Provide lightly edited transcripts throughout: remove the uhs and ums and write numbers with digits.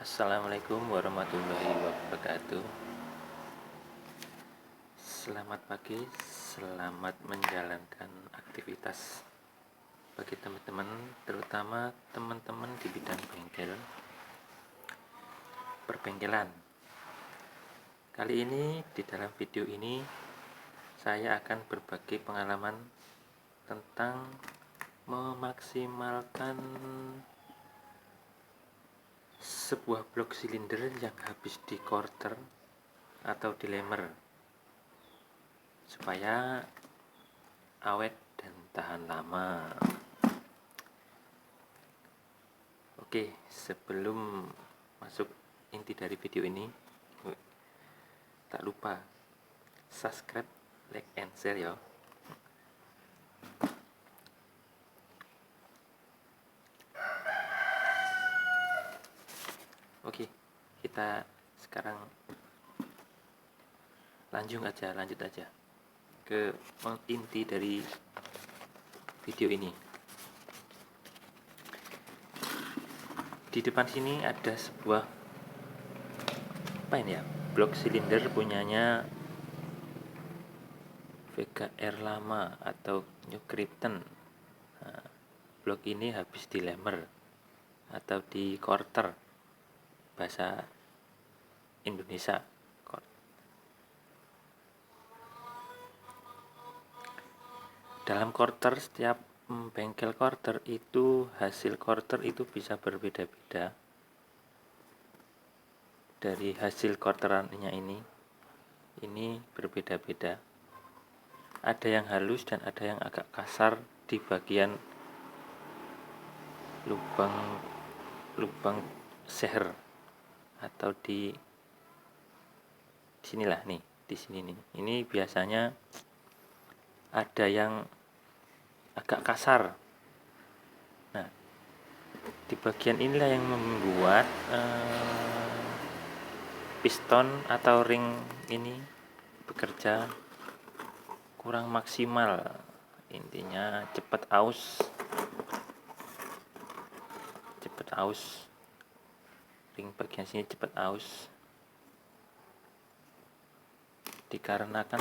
Assalamualaikum warahmatullahi wabarakatuh. Selamat pagi, selamat menjalankan aktivitas bagi teman-teman, terutama teman-teman di bidang perbengkelan. Kali ini di dalam video ini saya akan berbagi pengalaman tentang memaksimalkan sebuah blok silinder yang habis di quarter atau di lemer supaya awet dan tahan lama. Oke, sebelum masuk inti dari video ini, tak lupa subscribe, like, and share ya. Oke, kita sekarang lanjut aja ke inti dari video ini. Di depan sini ada sebuah blok silinder punyanya Vega R lama atau New Krypton. Nah, blok ini habis di lemer atau di quarter bahasa Indonesia. Dalam quarter, setiap bengkel quarter itu hasil quarter itu bisa berbeda-beda. Dari hasil quarterannya ini berbeda-beda. Ada yang halus dan ada yang agak kasar di bagian lubang seher atau di sinilah nih, di sini nih. Ini biasanya ada yang agak kasar. Nah, di bagian inilah yang membuat piston atau ring ini bekerja kurang maksimal. Intinya cepat aus, ring bagian sini cepat aus dikarenakan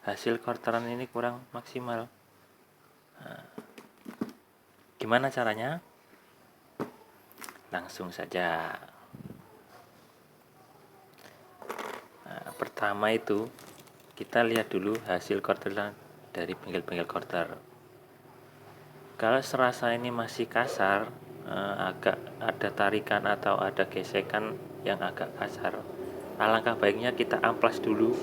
hasil quarteran ini kurang maksimal. Nah, gimana caranya? Langsung saja. Nah, pertama itu kita lihat dulu hasil quarteran dari bengkel-bengkel quarter. Kalau serasa ini masih kasar, agak ada tarikan atau ada gesekan yang agak kasar, alangkah baiknya kita amplas dulu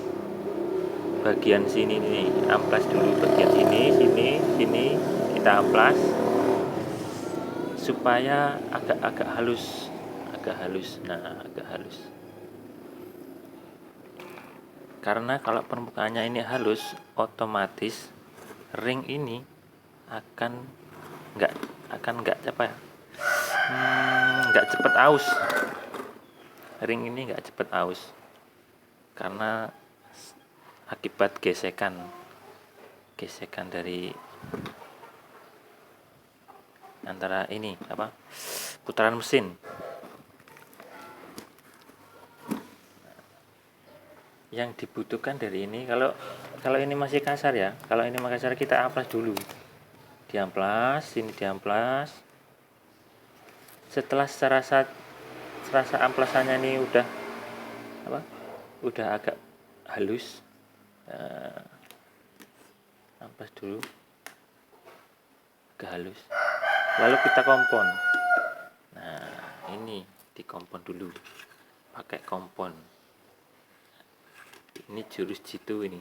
bagian sini nih, amplas dulu bagian sini kita amplas supaya agak halus. Nah, agak halus. Karena kalau permukaannya ini halus, otomatis ring ini akan nggak cepet aus. Ring ini nggak cepet aus karena akibat gesekan dari antara ini putaran mesin. Yang dibutuhkan dari ini, kalau ini masih kasar ya, kalau ini masih kasar kita amplas dulu, diamplas. Setelah serasa amplasannya ini udah agak halus, amplas dulu agak halus, lalu kita kompon. Nah, ini dikompon dulu pakai kompon. Ini jurus jitu ini.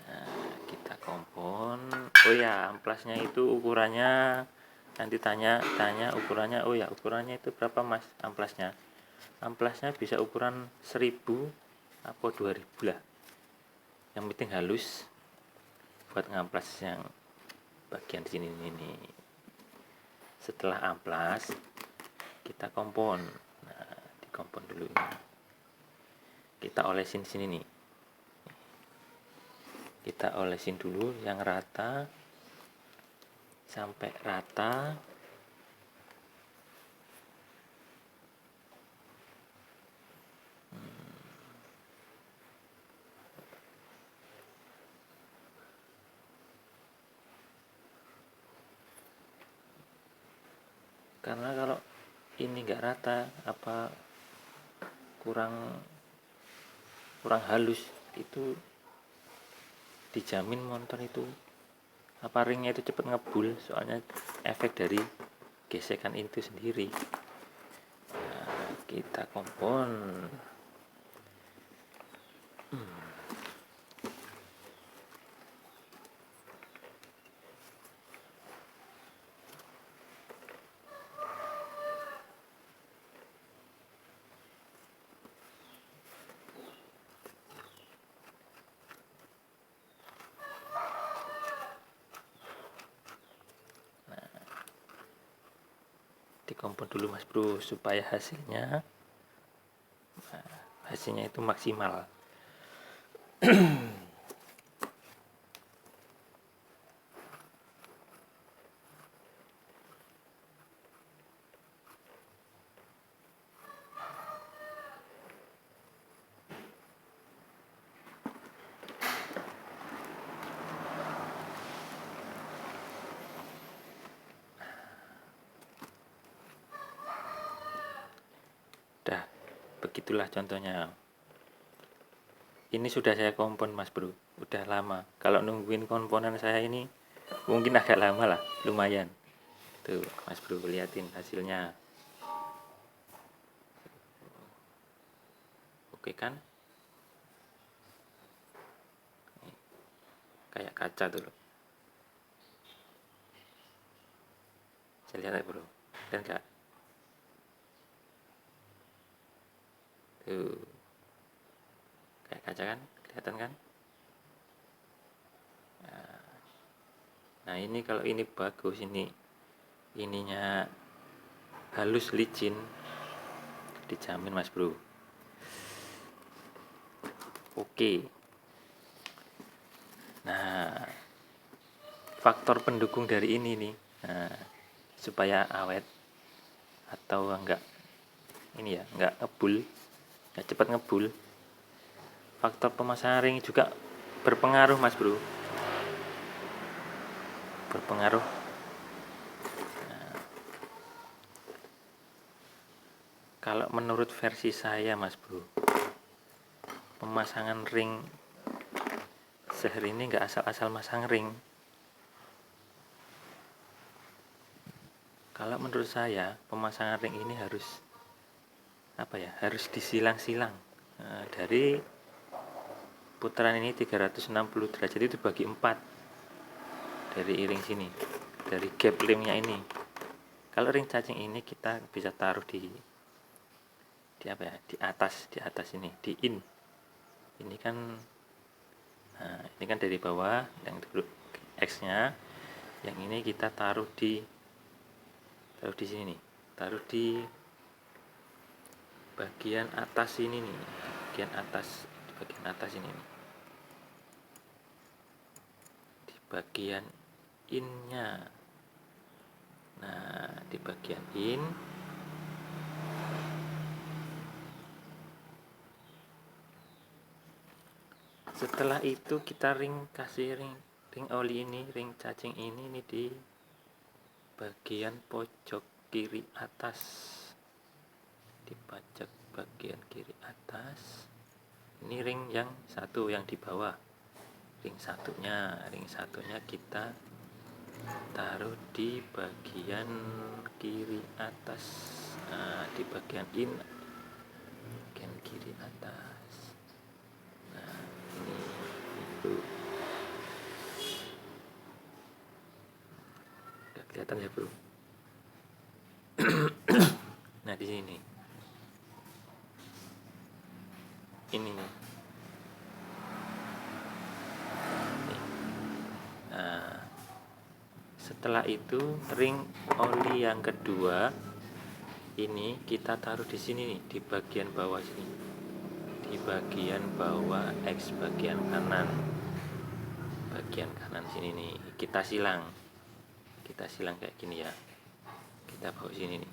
Nah, kita kompon. Oh ya, amplasnya itu ukurannya, nanti tanya ukurannya. Oh ya, ukurannya itu berapa mas amplasnya? Amplasnya bisa ukuran 1000 atau 2000 lah. Yang penting halus buat ngamplas yang bagian sini ini. Setelah amplas kita kompon. Nah, dikompon dulu ini. Kita olesin sini nih. Kita olesin dulu yang rata sampai rata. Karena kalau ini nggak rata, apa kurang halus, itu dijamin motor itu apa ringnya itu cepet ngebul, soalnya efek dari gesekan itu sendiri. Nah, kita kompon. Dikompon dulu Mas Bro supaya hasilnya itu maksimal. Dah, begitulah contohnya. Ini sudah saya kompon Mas Bro, udah lama. Kalau nungguin komponen saya ini mungkin agak lama lah, lumayan. Tuh Mas Bro, liatin hasilnya. Oke kan? Kayak kaca tuh loh. Saya lihat ya Bro, dan enggak? Tuh, kayak kaca kan, kelihatan kan? Nah ini kalau ini bagus, ininya halus licin, dijamin Mas Bro. Oke. Nah, faktor pendukung dari ini nih, supaya awet atau enggak ngebul, enggak cepat ngebul. Faktor pemasangan ring juga berpengaruh Mas Bro, berpengaruh. Kalau menurut versi saya Mas Bro, pemasangan ring sehari ini nggak asal-asal masang ring. Kalau menurut saya pemasangan ring ini harus disilang-silang. Nah, dari putaran ini 360 derajat itu bagi 4 dari ring sini, dari gap ringnya ini. Kalau ring cacing ini kita bisa taruh di atas ini, di ini kan. Nah, ini kan dari bawah yang X nya, yang ini kita taruh di sini nih, taruh di bagian atas ini nih, bagian atas ini nih, di bagian in-nya. Nah, di bagian in, setelah itu kita kasih ring oli ini, ring cacing ini di bagian pojok kiri atas, di pojok bagian kiri atas. Ini ring yang satu yang di bawah, ring satunya kita taruh di bagian kiri atas. Nah, di bagian in, bagian kiri atas. Nah, ini itu udah kelihatan ya Bro. Nah, di sini ini nih. Nah, setelah itu ring oli yang kedua ini kita taruh di sini nih, di bagian bawah sini, di bagian bawah X bagian kanan sini nih, kita silang kayak gini ya, kita bawa sini nih.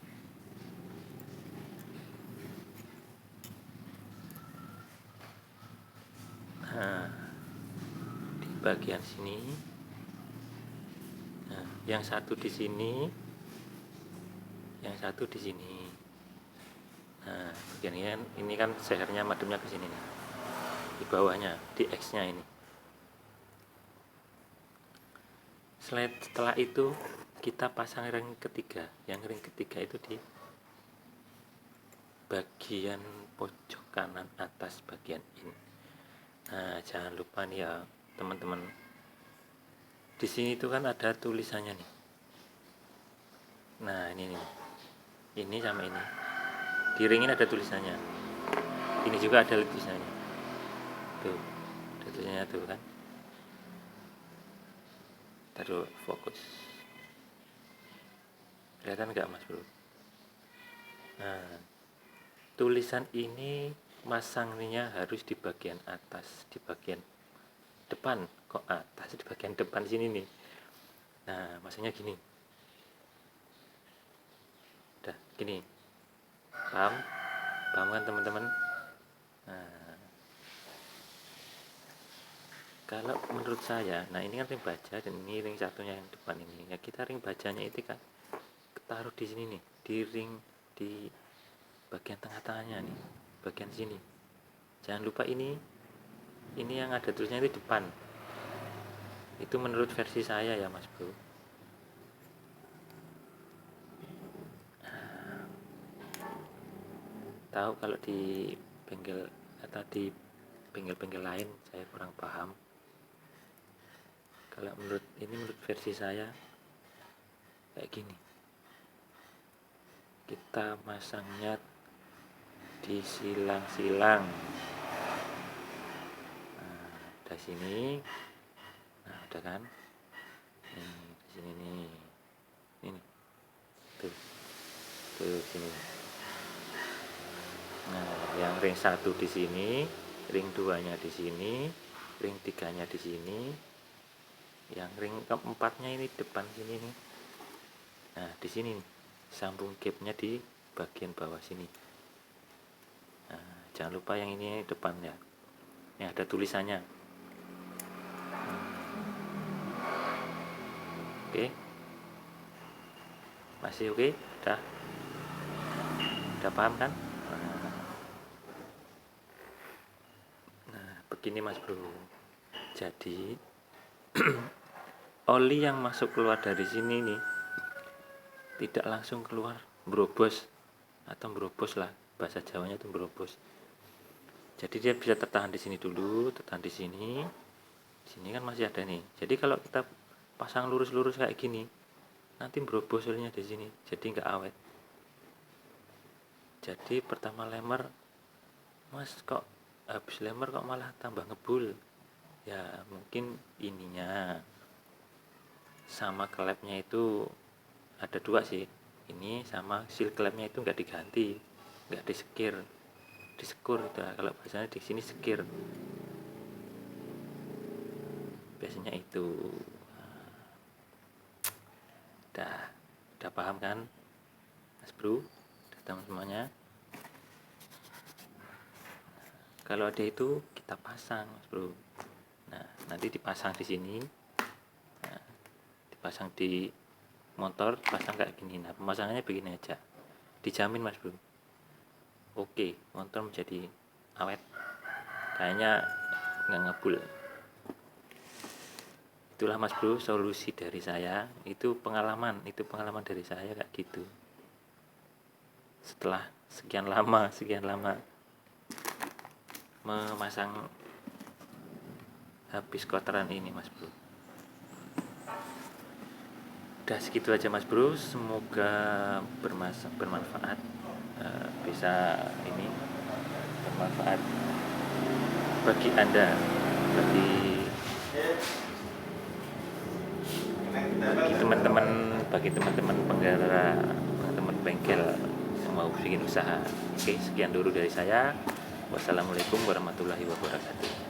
Nah, di bagian sini, nah, yang satu di sini, yang satu di sini. Nah, bagian ini kan sehernya mademnya ke sini nih, di bawahnya, di X-nya ini. Setelah itu kita pasang ring ketiga. Yang ring ketiga itu di bagian pojok kanan atas bagian ini. Nah, jangan lupa nih ya teman-teman, di sini itu kan ada tulisannya nih. Nah, ini sama ini, di ring ini ada tulisannya, ini juga ada tulisannya tuh, ada tulisannya tuh kan. Taruh fokus, kelihatan nggak mas bro? Nah, tulisan ini masangnya harus di bagian atas, di bagian depan. Kok atas? Di bagian depan sini nih. Nah, masanya gini, udah gini, paham kan teman-teman? Nah, kalau menurut saya, nah ini kan ring baja dan ini ring satunya yang depan ini. Ya kita ring bajanya itu kan taruh di sini nih, di ring di bagian tengah-tengahnya nih, bagian sini. Jangan lupa ini yang ada tulisannya itu depan. Itu menurut versi saya ya mas bro. Tahu kalau di bengkel atau di bengkel-bengkel lain saya kurang paham. Kalau menurut versi saya kayak gini, kita masangnya di silang-silang. Nah, dari sini, nah udah kan, di sini nih, ini tuh sini. Nah, yang ring 1 di sini, ring 2-nya di sini, ring 3-nya di sini, yang ring keempatnya ini depan sini nih. Nah, di sini nih, sambung gapnya di bagian bawah sini. Nah, jangan lupa yang ini depan ya, yang ada tulisannya. Oke, masih oke? Udah paham kan? Nah, begini mas bro, jadi oli yang masuk keluar dari sini nih tidak langsung keluar berobos, atau berobos lah bahasa Jawanya itu berobos. Jadi dia bisa tertahan di sini dulu, tertahan di sini. Di sini kan masih ada nih. Jadi kalau kita pasang lurus-lurus kayak gini, nanti berobos olinya di sini, jadi nggak awet. Jadi pertama lemer, mas kok habis lemer kok malah tambah ngebul? Ya mungkin ininya sama klepnya itu ada dua sih, ini sama seal klepnya itu nggak diganti, nggak disekir, disekur gitu. Kalau bahasanya di sini sekir, biasanya itu. Udah paham kan mas bro, udah tahu semuanya? Kalau ada itu kita pasang mas bro. Nah, nanti dipasang di sini, nah, dipasang di motor, pasang kayak gini. Nah, pemasangannya begini aja, dijamin mas bro. Oke, motor menjadi awet, kayaknya nggak ngebul. Itulah mas bro solusi dari saya, itu pengalaman dari saya kayak gitu. Setelah sekian lama memasang habis kotoran ini mas bro. Udah segitu aja mas bro, semoga bermanfaat, bisa ini bermanfaat bagi anda, bagi teman-teman penggara, teman-teman bengkel yang mau bikin usaha. Oke, sekian dulu dari saya. Wassalamualaikum warahmatullahi wabarakatuh.